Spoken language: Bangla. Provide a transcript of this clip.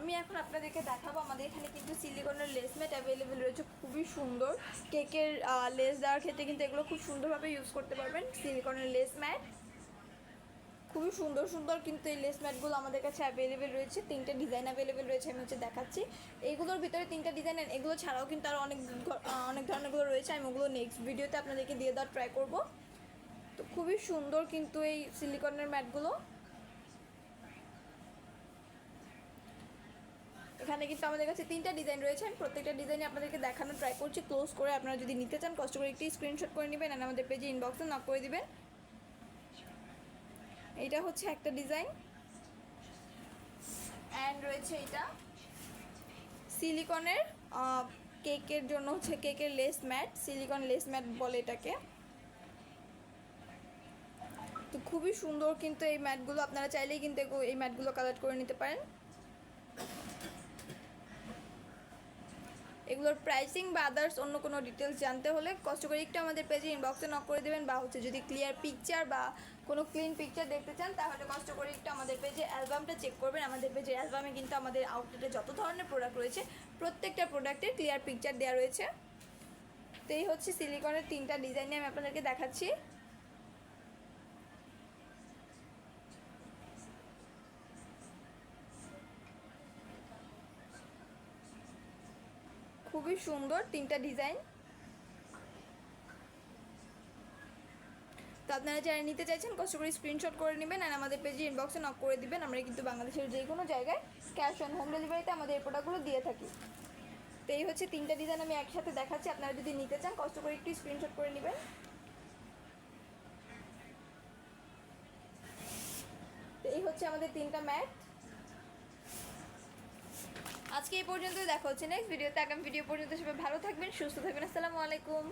আমি এখন আপনাদেরকে দেখাবো আমাদের এখানে কিন্তু সিলিকনের লেস ম্যাট অ্যাভেলেবেল রয়েছে, খুবই সুন্দর। কেকের লেস দেওয়ার ক্ষেত্রে কিন্তু এগুলো খুব সুন্দরভাবে ইউজ করতে পারবেন। সিলিকনের লেস ম্যাট খুবই সুন্দর সুন্দর কিন্তু এই লেস ম্যাটগুলো আমাদের কাছে অ্যাভেলেবেল রয়েছে। 3টে ডিজাইন অ্যাভেলেবেল রয়েছে, আমি দেখাচ্ছি। এইগুলোর ভিতরে 3টা ডিজাইন, এগুলো ছাড়াও কিন্তু আরও অনেক ধরনেরগুলো রয়েছে। আমি ওগুলো নেক্সট ভিডিওতে আপনাদেরকে দিয়ে দেওয়ার ট্রাই করব। তো খুবই সুন্দর কিন্তু এই সিলিকনের ম্যাটগুলো। এখানে কিন্তু আমাদের কাছে 3টা ডিজাইন রয়েছে, আমি প্রত্যেকটা ডিজাইনে আপনাদেরকে দেখানোর ট্রাই করছি ক্লোজ করে। আপনারা যদি নিতে চান কষ্ট করে একটি স্ক্রিনশট করে নেবেন আর আমাদের পেজে ইনবক্সে নক করে দিবেন। এইটা হচ্ছে একটা ডিজাইন, অ্যান্ড রয়েছে এটা সিলিকনের কেকের জন্য হচ্ছে কেকের lace mat, silicone lace mat বলে এটাকে। তো খুবই সুন্দর কিন্তু এই ম্যাটগুলো, আপনারা চাইলেই কিন্তু এই ম্যাটগুলো কালেক্ট করে নিতে পারেন। এগুলোর প্রাইসিং বা আদার্স অন্য কোনো ডিটেলস জানতে হলে কষ্ট করে একটু আমাদের পেজে ইনবক্সে নক করে দেবেন, বা হচ্ছে যদি ক্লিয়ার পিকচার বা কোনো ক্লিন পিকচার দেখতে চান তাহলে কষ্ট করে একটু আমাদের পেজে অ্যালবামটা চেক করবেন। আমাদের পেজে অ্যালবামে কিন্তু আমাদের আউটলেটে যত ধরনের প্রোডাক্ট রয়েছে প্রত্যেকটা প্রোডাক্টের ক্লিয়ার পিকচার দেওয়া রয়েছে। তো এই হচ্ছে সিলিকনের 3টা ডিজাইনে আমি আপনাদেরকে দেখাচ্ছি। খুবই সুন্দর 3টা ডিজাইন। তো আপনারা যারা নিতে চাইছেন কষ্ট করে স্ক্রিনশট করে নেবেন আর আমাদের পেজে ইনবক্সে নক করে দিবেন। আমরা কিন্তু বাংলাদেশের যে কোনো জায়গায় ক্যাশ অন হোম ডেলিভারিতে আমাদের এই প্রোডাক্টগুলো দিয়ে থাকি। তো এই হচ্ছে 3টা ডিজাইন আমি একসাথে দেখাচ্ছি, আপনারা যদি নিতে চান কষ্ট করে একটু স্ক্রিনশট করে নেবেন। তো এই হচ্ছে আমাদের 3টা ম্যাট। আজকে এই পর্যন্তই, দেখা হচ্ছে নেক্সট ভিডিওতে। আগামী ভিডিও পর্যন্ত সবাই ভালো থাকবেন, সুস্থ থাকবেন। আসসালামু আলাইকুম।